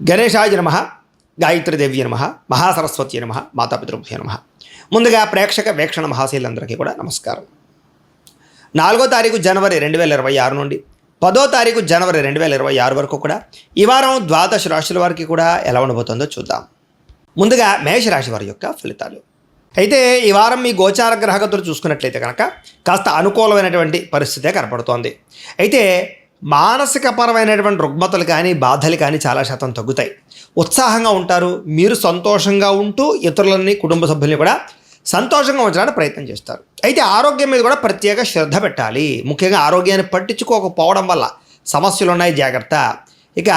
గణేశాయ నమః, గాయత్రీదేవి నమః, మహాసరస్వతి నమః, మాతాపితృభ్యో నమః. ముందుగా ప్రేక్షక వీక్షణ మహాశీలందరికీ కూడా నమస్కారం. 4వ తారీఖు జనవరి 2026 నుండి 10వ తారీఖు జనవరి 2026 వరకు కూడా ఈ వారం ద్వాదశ రాశుల వారికి కూడా ఎలా ఉండబోతుందో చూద్దాం. ముందుగా మేషరాశి వారి యొక్క ఫలితాలు. అయితే ఈ వారం మీ గోచార గ్రహగతులు చూసుకున్నట్లయితే కనుక కాస్త అనుకూలమైనటువంటి పరిస్థితే కనపడుతోంది. అయితే మానసికపరమైనటువంటి రుగ్మతలు కానీ బాధలు కానీ చాలా శాతం తగ్గుతాయి. ఉత్సాహంగా ఉంటారు. మీరు సంతోషంగా ఉంటూ ఇతరులని కుటుంబ సభ్యుల్ని కూడా సంతోషంగా ఉంచడానికి ప్రయత్నం చేస్తారు. అయితే ఆరోగ్యం మీద కూడా ప్రత్యేక శ్రద్ధ పెట్టాలి. ముఖ్యంగా ఆరోగ్యాన్ని పట్టించుకోకపోవడం వల్ల సమస్యలు ఉన్నాయి, జాగ్రత్త. ఇక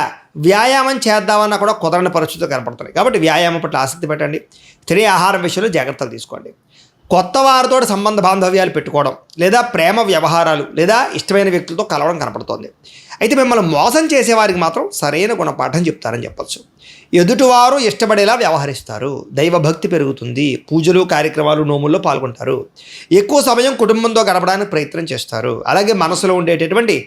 వ్యాయామం చేద్దామన్నా కూడా కుదరని పరిస్థితులు కనపడుతున్నాయి. కాబట్టి వ్యాయామం పట్ల ఆసక్తి పెట్టండి. తినే ఆహారం విషయంలో జాగ్రత్తలు తీసుకోండి. కొత్త వారితో సంబంధ బాంధవ్యాలు పెట్టుకోవడం లేదా ప్రేమ వ్యవహారాలు లేదా ఇష్టమైన వ్యక్తులతో కలవడం కనపడుతోంది. అయితే మిమ్మల్ని మోసం చేసేవారికి మాత్రం సరైన గుణపాఠం చెప్తారని చెప్పచ్చు. ఎదుటివారు ఇష్టపడేలా వ్యవహరిస్తారు. దైవభక్తి పెరుగుతుంది. పూజలు, కార్యక్రమాలు, నోముల్లో పాల్గొంటారు. ఎక్కువ సమయం కుటుంబంతో గడపడానికి ప్రయత్నం చేస్తారు. అలాగే మనసులో ఉండేటటువంటి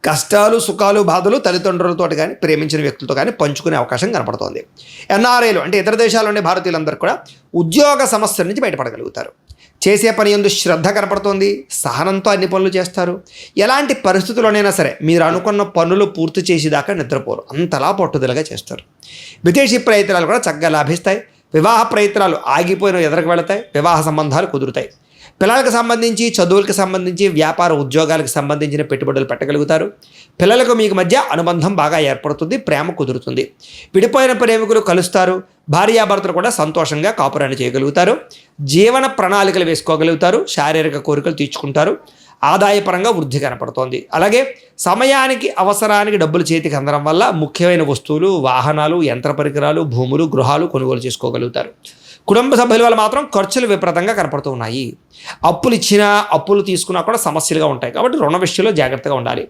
కష్టాలు, సుఖాలు, బాధలు తల్లిదండ్రులతో కానీ ప్రేమించిన వ్యక్తులతో కానీ పంచుకునే అవకాశం కనపడుతోంది. ఎన్ఆర్ఐలు అంటే ఇతర దేశాల్లోని భారతీయులందరూ కూడా ఉద్యోగ సమస్యల నుంచి బయటపడగలుగుతారు. చేసే పని యందు శ్రద్ధ కనపడుతోంది. సహనంతో అన్ని పనులు చేస్తారు. ఎలాంటి పరిస్థితుల్లోనైనా సరే మీరు అనుకున్న పనులు పూర్తి చేసేదాకా నిద్రపోరు. అంతలా పట్టుదలగా చేస్తారు. విదేశీ ప్రయత్నాలు కూడా చక్కగా లాభిస్తాయి. వివాహ ప్రయత్నాలు ఆగిపోయిన ఎదురుకు వెళతాయి. వివాహ సంబంధాలు కుదురుతాయి. పిల్లలకు సంబంధించి, చదువులకు సంబంధించి, వ్యాపార ఉద్యోగాలకు సంబంధించిన పెట్టుబడులు పెట్టగలుగుతారు. పిల్లలకు మీకు మధ్య అనుబంధం బాగా ఏర్పడుతుంది. ప్రేమ కుదురుతుంది. విడిపోయిన ప్రేమికులు కలుస్తారు. భార్యాభర్తలు కూడా సంతోషంగా కాపురాన్ని చేయగలుగుతారు. జీవన ప్రణాళికలు వేసుకోగలుగుతారు. శారీరక కోరికలు తీర్చుకుంటారు. ఆదాయపరంగా వృద్ధి కనపడుతోంది. అలాగే సమయానికి అవసరానికి డబ్బులు చేతికి అందడం వల్ల ముఖ్యమైన వస్తువులు, వాహనాలు, యంత్ర పరికరాలు, భూములు, గృహాలు కొనుగోలు చేసుకోగలుగుతారు. కుటుంబ సభ్యుల వల్ల మాత్రం ఖర్చులు విపరీతంగా కనపడుతూ ఉన్నాయి. అప్పులు ఇచ్చినా, అప్పులు తీసుకున్నా కూడా సమస్యలుగా ఉంటాయి. కాబట్టి రుణ విషయంలో జాగ్రత్తగా ఉండాలి.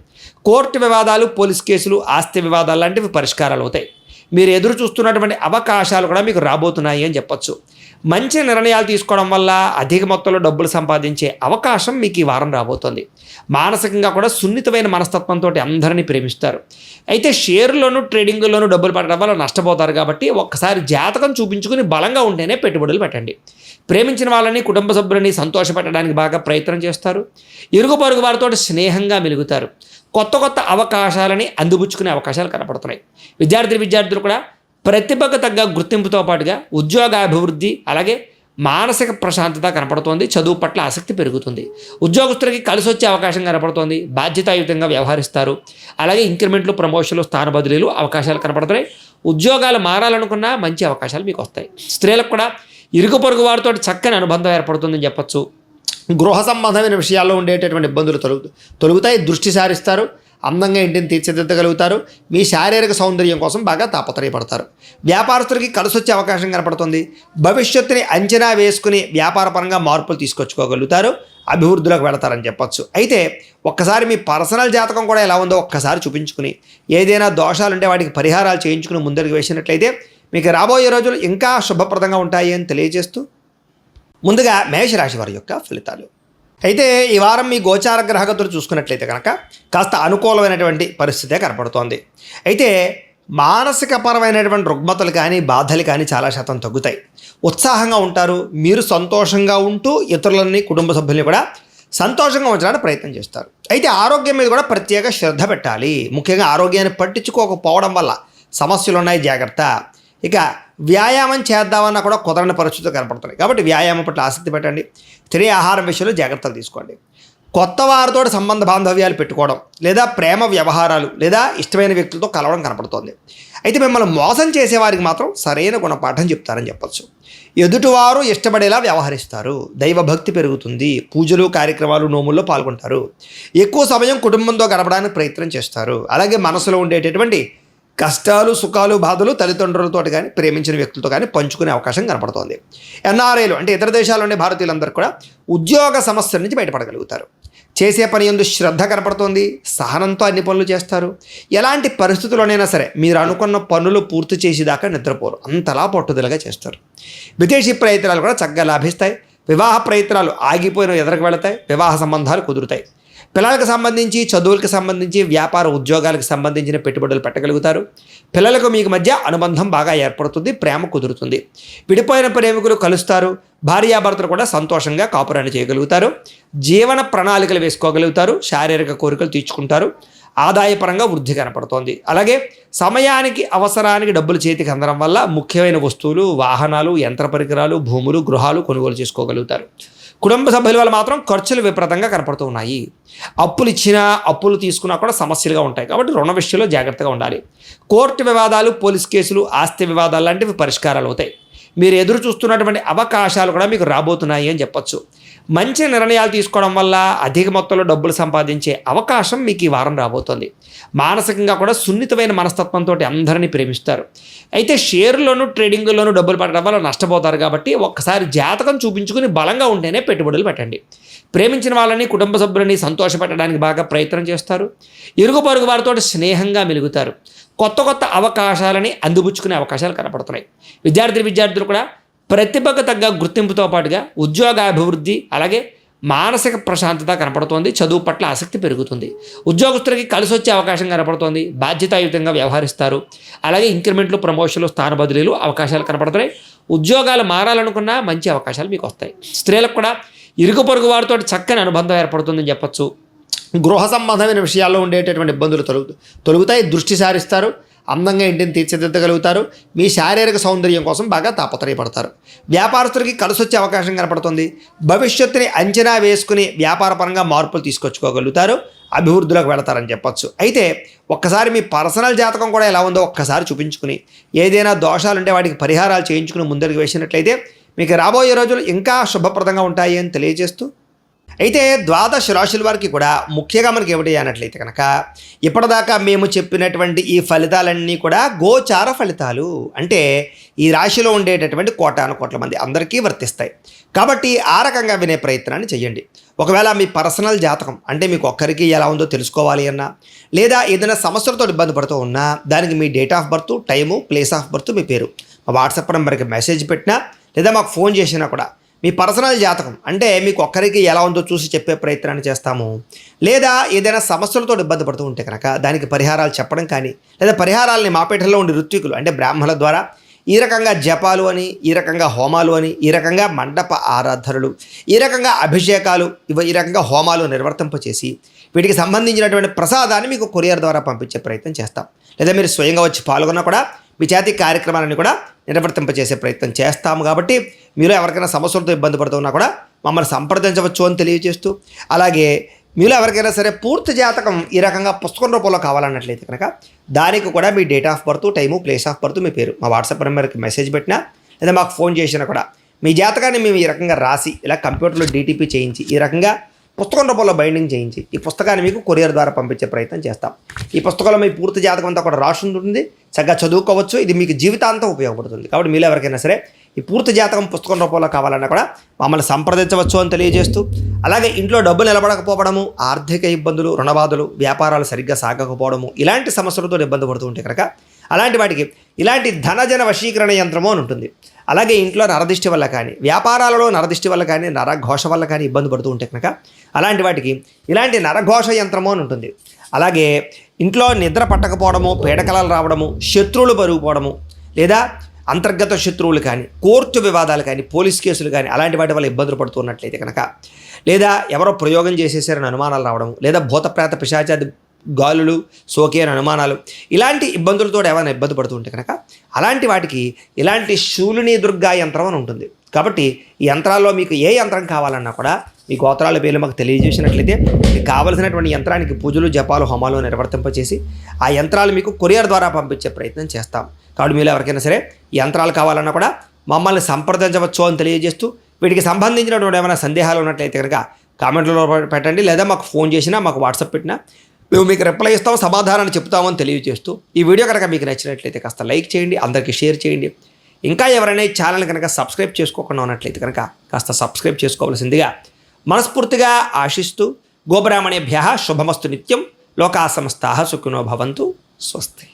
కోర్టు వివాదాలు, పోలీస్ కేసులు, ఆస్తి వివాదాలు లాంటివి పరిష్కారాలు అవుతాయి. మీరు ఎదురు చూస్తున్నటువంటి అవకాశాలు కూడా మీకు రాబోతున్నాయి అని చెప్పొచ్చు. మంచి నిర్ణయాలు తీసుకోవడం వల్ల అధిక మొత్తంలో డబ్బులు సంపాదించే అవకాశం మీకు ఈ వారం రాబోతోంది. మానసికంగా కూడా సున్నితమైన మనస్తత్వంతో అందరినీ ప్రేమిస్తారు. అయితే షేర్లోను, ట్రేడింగ్లోనూ డబ్బులు పెట్టడం వల్ల నష్టపోతారు. కాబట్టి ఒక్కసారి జాతకం చూపించుకుని బలంగా ఉంటేనే పెట్టుబడులు పెట్టండి. ప్రేమించిన వాళ్ళని, కుటుంబ సభ్యులని సంతోషపెట్టడానికి బాగా ప్రయత్నం చేస్తారు. ఇరుగు పొరుగు వారితో స్నేహంగా మెలుగుతారు. కొత్త కొత్త అవకాశాలని అందిపుచ్చుకునే అవకాశాలు కనపడుతున్నాయి. విద్యార్థులు కూడా ప్రతిభకు తగ్గ గుర్తింపుతో పాటుగా ఉద్యోగాభివృద్ధి, అలాగే మానసిక ప్రశాంతత కనపడుతోంది. చదువు పట్ల ఆసక్తి పెరుగుతుంది. ఉద్యోగస్తులకి కలిసి వచ్చే అవకాశం కనపడుతోంది. బాధ్యతాయుతంగా వ్యవహరిస్తారు. అలాగే ఇంక్రిమెంట్లు, ప్రమోషన్లు, స్థాన బదిలీలు అవకాశాలు కనపడుతున్నాయి. ఉద్యోగాలు మారాలనుకున్నా మంచి అవకాశాలు మీకు వస్తాయి. స్త్రీలకు కూడా ఇరుగు పొరుగు వారితో చక్కని అనుబంధం ఏర్పడుతుందని చెప్పచ్చు. గృహ సంబంధమైన విషయాల్లో ఉండేటటువంటి ఇబ్బందులు తొలుగుతాయి. దృష్టి సారిస్తారు. అందంగా ఇంటిని తీర్చిదిద్దగలుగుతారు. మీ శారీరక సౌందర్యం కోసం బాగా తాపత్రయపడతారు. వ్యాపారస్తులకి కలిసి వచ్చే అవకాశం కనపడుతుంది. భవిష్యత్తుని అంచనా వేసుకుని వ్యాపారపరంగా మార్పులు తీసుకొచ్చుకోగలుగుతారు. అభివృద్ధిలోకి వెళతారని చెప్పచ్చు. అయితే ఒక్కసారి మీ పర్సనల్ జాతకం కూడా ఎలా ఉందో ఒక్కసారి చూపించుకుని ఏదైనా దోషాలుంటే వాటికి పరిహారాలు చేయించుకుని ముందరికి వేసినట్లయితే మీకు రాబోయే రోజులు ఇంకా శుభప్రదంగా ఉంటాయి అని తెలియజేస్తూ ముందుగా మేషరాశి వారి యొక్క ఫలితాలు. అయితే ఈ వారం మీ గోచార గ్రహగతులు చూసుకున్నట్లయితే కనుక కాస్త అనుకూలమైనటువంటి పరిస్థితే కనపడుతోంది. అయితే మానసికపరమైనటువంటి రుగ్మతలు కానీ బాధలు కానీ చాలా శాతం తగ్గుతాయి. ఉత్సాహంగా ఉంటారు. మీరు సంతోషంగా ఉంటూ ఇతరులని, కుటుంబ సభ్యుల్ని కూడా సంతోషంగా ఉంచడానికి ప్రయత్నం చేస్తారు. అయితే ఆరోగ్యం మీద కూడా ప్రత్యేక శ్రద్ధ పెట్టాలి. ముఖ్యంగా ఆరోగ్యాన్ని పట్టించుకోకపోవడం వల్ల సమస్యలు ఉన్నాయి, జాగ్రత్త. ఇక వ్యాయామం చేద్దామన్నా కూడా కుదరని పరిస్థితులు కనపడుతున్నాయి. కాబట్టి వ్యాయామం పట్ల ఆసక్తి పెట్టండి. తినే ఆహారం విషయంలో జాగ్రత్తలు తీసుకోండి. కొత్త వారితో సంబంధ బాంధవ్యాలు పెట్టుకోవడం లేదా ప్రేమ వ్యవహారాలు లేదా ఇష్టమైన వ్యక్తులతో కలవడం కనపడుతోంది. అయితే మిమ్మల్ని మోసం చేసేవారికి మాత్రం సరైన గుణపాఠం చెప్తారని చెప్పచ్చు. ఎదుటివారు ఇష్టపడేలా వ్యవహరిస్తారు. దైవభక్తి పెరుగుతుంది. పూజలు, కార్యక్రమాలు, నోముల్లో పాల్గొంటారు. ఎక్కువ సమయం కుటుంబంతో గడపడానికి ప్రయత్నం చేస్తారు. అలాగే మనసులో ఉండేటటువంటి కష్టాలు, సుఖాలు, బాధలు తల్లిదండ్రులతో కానీ ప్రేమించిన వ్యక్తులతో కానీ పంచుకునే అవకాశం కనపడుతోంది. ఎన్ఆర్ఐలు అంటే ఇతర దేశాల్లోని భారతీయులందరూ కూడా ఉద్యోగ సమస్యల నుంచి బయటపడగలుగుతారు. చేసే పని యందు శ్రద్ధ కనపడుతోంది. సహనంతో అన్ని పనులు చేస్తారు. ఎలాంటి పరిస్థితుల్లోనైనా సరే మీరు అనుకున్న పనులు పూర్తి చేసేదాకా నిద్రపోరు. అంతలా పట్టుదలగా చేస్తారు. విదేశీ ప్రయత్నాలు కూడా చక్కగా లాభిస్తాయి. వివాహ ప్రయత్నాలు ఆగిపోయిన ఎదురుకు వెళతాయి. వివాహ సంబంధాలు కుదురుతాయి. పిల్లలకు సంబంధించి, చదువులకు సంబంధించి, వ్యాపార ఉద్యోగాలకు సంబంధించిన పెట్టుబడులు పెట్టగలుగుతారు. పిల్లలకు మీకు మధ్య అనుబంధం బాగా ఏర్పడుతుంది, ప్రేమ కుదురుతుంది. విడిపోయిన ప్రేమికులు కలుస్తారు. భార్యాభర్తలు కూడా సంతోషంగా కాపురాన్ని చేయగలుగుతారు. జీవన ప్రణాళికలు వేసుకోగలుగుతారు. శారీరక కోరికలు తీర్చుకుంటారు. ఆదాయపరంగా వృద్ధి కనపడుతోంది. అలాగే సమయానికి, అవసరానికి డబ్బులు చేతికి అందడం వల్ల ముఖ్యమైన వస్తువులు, వాహనాలు, యంత్ర పరికరాలు, భూములు, గృహాలు కొనుగోలు చేసుకోగలుగుతారు. కుటుంబ సభ్యుల వల్ల మాత్రం ఖర్చులు విపరీతంగా కనపడుతూ ఉన్నాయి. అప్పులు ఇచ్చినా, అప్పులు తీసుకున్నా కూడా సమస్యలుగా ఉంటాయి. కాబట్టి రుణ విషయంలో జాగ్రత్తగా ఉండాలి. కోర్టు వివాదాలు, పోలీస్ కేసులు, ఆస్తి వివాదాలు లాంటివి పరిష్కారాలు అవుతాయి. మీరు ఎదురు చూస్తున్నటువంటి అవకాశాలు కూడా మీకు రాబోతున్నాయి అని చెప్పొచ్చు. మంచి నిర్ణయాలు తీసుకోవడం వల్ల అధిక మొత్తంలో డబ్బులు సంపాదించే అవకాశం మీకు ఈ వారం రాబోతోంది. మానసికంగా కూడా సున్నితమైన మనస్తత్వంతో అందరినీ ప్రేమిస్తారు. అయితే షేర్లోను, ట్రేడింగ్లోనూ డబ్బులు పెట్టడం వల్ల నష్టపోతారు. కాబట్టి ఒక్కసారి జాతకం చూపించుకుని బలంగా ఉంటేనే పెట్టుబడులు పెట్టండి. ప్రేమించిన వాళ్ళని, కుటుంబ సభ్యులని సంతోషపెట్టడానికి బాగా ప్రయత్నం చేస్తారు. ఇరుగు పొరుగు వారితో స్నేహంగా మెలుగుతారు. కొత్త కొత్త అవకాశాలని అందిపుచ్చుకునే అవకాశాలు కనపడుతున్నాయి. విద్యార్థులు కూడా ప్రతిభకు తగ్గ గుర్తింపుతో పాటుగా ఉద్యోగాభివృద్ధి, అలాగే మానసిక ప్రశాంతత కనపడుతోంది. చదువు పట్ల ఆసక్తి పెరుగుతుంది. ఉద్యోగస్తులకి కలిసి వచ్చే అవకాశం కనపడుతోంది. బాధ్యతాయుతంగా వ్యవహరిస్తారు. అలాగే ఇంక్రిమెంట్లు, ప్రమోషన్లు, స్థాన బదిలీలు అవకాశాలు కనపడుతున్నాయి. ఉద్యోగాలు మారాలనుకున్నా మంచి అవకాశాలు మీకు వస్తాయి. స్త్రీలకు కూడా ఇరుగు పొరుగు వారితో చక్కని అనుబంధం ఏర్పడుతుందని చెప్పచ్చు. గృహ సంబంధమైన విషయాల్లో ఉండేటటువంటి ఇబ్బందులు తొలుగుతాయి. దృష్టి సారిస్తారు. అందంగా ఇంటిని తీర్చిదిద్దగలుగుతారు. మీ శారీరక సౌందర్యం కోసం బాగా తాపత్రయపడతారు. వ్యాపారస్తులకి కలిసి వచ్చే అవకాశం కనపడుతుంది. భవిష్యత్తుని అంచనా వేసుకుని వ్యాపారపరంగా మార్పులు తీసుకొచ్చుకోగలుగుతారు. అభివృద్ధిలోకి వెళతారని చెప్పొచ్చు. అయితే ఒక్కసారి మీ పర్సనల్ జాతకం కూడా ఎలా ఉందో ఒక్కసారి చూపించుకుని, ఏదైనా దోషాలుంటే వాటికి పరిహారాలు చేయించుకుని ముందరికి వేసినట్లయితే మీకు రాబోయే రోజులు ఇంకా శుభప్రదంగా ఉంటాయి అని తెలియజేస్తూ, అయితే ద్వాదశ రాశుల వారికి కూడా ముఖ్యంగా మనకి ఏమిటి అన్నట్లయితే కనుక, ఇప్పటిదాకా మేము చెప్పినటువంటి ఈ ఫలితాలన్నీ కూడా గోచార ఫలితాలు. అంటే ఈ రాశిలో ఉండేటటువంటి కోటాను కోట్ల మంది అందరికీ వర్తిస్తాయి. కాబట్టి ఆ రకంగా వినే ప్రయత్నాన్ని చేయండి. ఒకవేళ మీ పర్సనల్ జాతకం అంటే మీకు ఒక్కరికి ఎలా ఉందో తెలుసుకోవాలి అన్నా, లేదా ఏదైనా సమస్యలతో ఇబ్బంది పడుతూ ఉన్నా, దానికి మీ date of birth, time, place of birth, మీ పేరు మా వాట్సాప్ నెంబర్కి మెసేజ్ పెట్టినా, లేదా మాకు ఫోన్ చేసినా కూడా మీ పర్సనల్ జాతకం అంటే మీకు ఒక్కరికి ఎలా ఉందో చూసి చెప్పే ప్రయత్నాన్ని చేస్తాము. లేదా ఏదైనా సమస్యలతో ఇబ్బంది పడుతూ ఉంటే కనుక దానికి పరిహారాలు చెప్పడం కానీ, లేదా పరిహారాలని మాపేటలో ఉండే ఋత్వికులు అంటే బ్రాహ్మణుల ద్వారా ఈ రకంగా జపాలు అని, ఈ రకంగా హోమాలు అని, ఈ రకంగా మండప ఆరాధనలు, ఈ రకంగా అభిషేకాలు, ఈ రకంగా హోమాలు నిర్వర్తింపచేసి వీటికి సంబంధించినటువంటి ప్రసాదాన్ని మీకు కొరియర్ ద్వారా పంపించే ప్రయత్నం చేస్తాం. లేదా మీరు స్వయంగా వచ్చి పాల్గొన్నా కూడా మీ చేతి కార్యక్రమాలను కూడా నిర్వర్తింపచేసే ప్రయత్నం చేస్తాము. కాబట్టి మీరు ఎవరికైనా సమస్యలతో ఇబ్బంది పడుతున్నా కూడా మమ్మల్ని సంప్రదించవచ్చు అని తెలియజేస్తూ, అలాగే మీలో ఎవరికైనా సరే పూర్తి జాతకం ఈ రకంగా పుస్తకం రూపంలో కావాలన్నట్లయితే కనుక దానికి కూడా మీ date of birth, time, place of birth, మీ పేరు మా వాట్సాప్ నెంబర్కి మెసేజ్ పెట్టినా, లేదా మాకు ఫోన్ చేసినా కూడా మీ జాతకాన్ని మేము ఈ రకంగా రాసి ఇలా కంప్యూటర్లో డీటీపీ చేయించి ఈ రకంగా పుస్తకం రూపంలో బైండింగ్ చేయించి ఈ పుస్తకాన్ని మీకు కొరియర్ ద్వారా పంపించే ప్రయత్నం చేస్తాం. ఈ పుస్తకంలో మీ పూర్తి జాతకం అంతా కూడా రాసి ఉంటుంది. చక్కగా చదువుకోవచ్చు. ఇది మీకు జీవితాంతం ఉపయోగపడుతుంది. కాబట్టి మీలో ఎవరికైనా సరే ఈ పూర్తి జాతకం పుస్తకం రూపంలో కావాలన్నా కూడా మమ్మల్ని సంప్రదించవచ్చు అని తెలియజేస్తూ, అలాగే ఇంట్లో డబ్బు నిలబడకపోవడము, ఆర్థిక ఇబ్బందులు, రుణబాధలు, వ్యాపారాలు సరిగ్గా సాగకపోవడము, ఇలాంటి సమస్యలతో ఇబ్బంది పడుతూ ఉంటే కనుక అలాంటి వాటికి ఇలాంటి ధనజన వశీకరణ యంత్రము అని ఉంటుంది. అలాగే ఇంట్లో నరదిష్టి వల్ల కానీ, వ్యాపారాలలో నరదిష్టి వల్ల కానీ, నరఘోష వల్ల కానీ ఇబ్బంది పడుతూ ఉంటే కనుక అలాంటి వాటికి ఇలాంటి నరఘోష యంత్రము అని ఉంటుంది. అలాగే ఇంట్లో నిద్ర పట్టకపోవడము, పీడకలలు రావడము, శత్రువులు పెరిగిపోవడము, లేదా అంతర్గత శత్రువులు కానీ, కోర్టు వివాదాలు కానీ, పోలీస్ కేసులు కానీ అలాంటి వాటి వల్ల ఇబ్బందులు పడుతున్నట్లయితే కనుక, లేదా ఎవరో ప్రయోగం చేసేసారని అనుమానాలు రావడము, లేదా భూతప్రేత పిశాచాది గాలులు, సోకే అని అనుమానాలు, ఇలాంటి ఇబ్బందులతో ఏమైనా ఇబ్బంది పడుతూ ఉంటే కనుక అలాంటి వాటికి ఇలాంటి శూలిని దుర్గా యంత్రం అని ఉంటుంది. కాబట్టి ఈ యంత్రాల్లో మీకు ఏ యంత్రం కావాలన్నా కూడా మీ గోత్రాల పేర్లు మాకు తెలియజేసినట్లయితే మీకు కావలసినటువంటి యంత్రానికి పూజలు, జపాలు, హోమాలు నిర్వర్తింపచేసి ఆ యంత్రాలు మీకు కొరియర్ ద్వారా పంపించే ప్రయత్నం చేస్తాం. కాబట్టి మీరు ఎవరికైనా సరే యంత్రాలు కావాలన్నా కూడా మమ్మల్ని సంప్రదించవచ్చు అని తెలియజేస్తూ, వీటికి సంబంధించినటువంటి ఏమైనా సందేహాలు ఉన్నట్లయితే కనుక కామెంట్లో పెట్టండి, లేదా మాకు ఫోన్ చేసినా, మాకు వాట్సాప్ పెట్టినా మేము మీకు రిప్లై ఇస్తాం, సమాధానాన్ని చెప్తామని తెలియజేస్తూ, ఈ వీడియో కనుక మీకు నచ్చినట్లయితే కాస్త లైక్ చేయండి, అందరికీ షేర్ చేయండి. ఇంకా ఎవరైనా ఈ ఛానల్ కనుక సబ్స్క్రైబ్ చేసుకోకుండా ఉన్నట్లయితే కనుక కాస్త సబ్స్క్రైబ్ చేసుకోవాల్సిందిగా మనస్ఫూర్తిగా ఆశిస్తూ, గోబ్రాహ్మణేభ్యః శుభమస్తు నిత్యం, లోకా సమస్తాః సుఖినో భవంతు. స్వస్తి.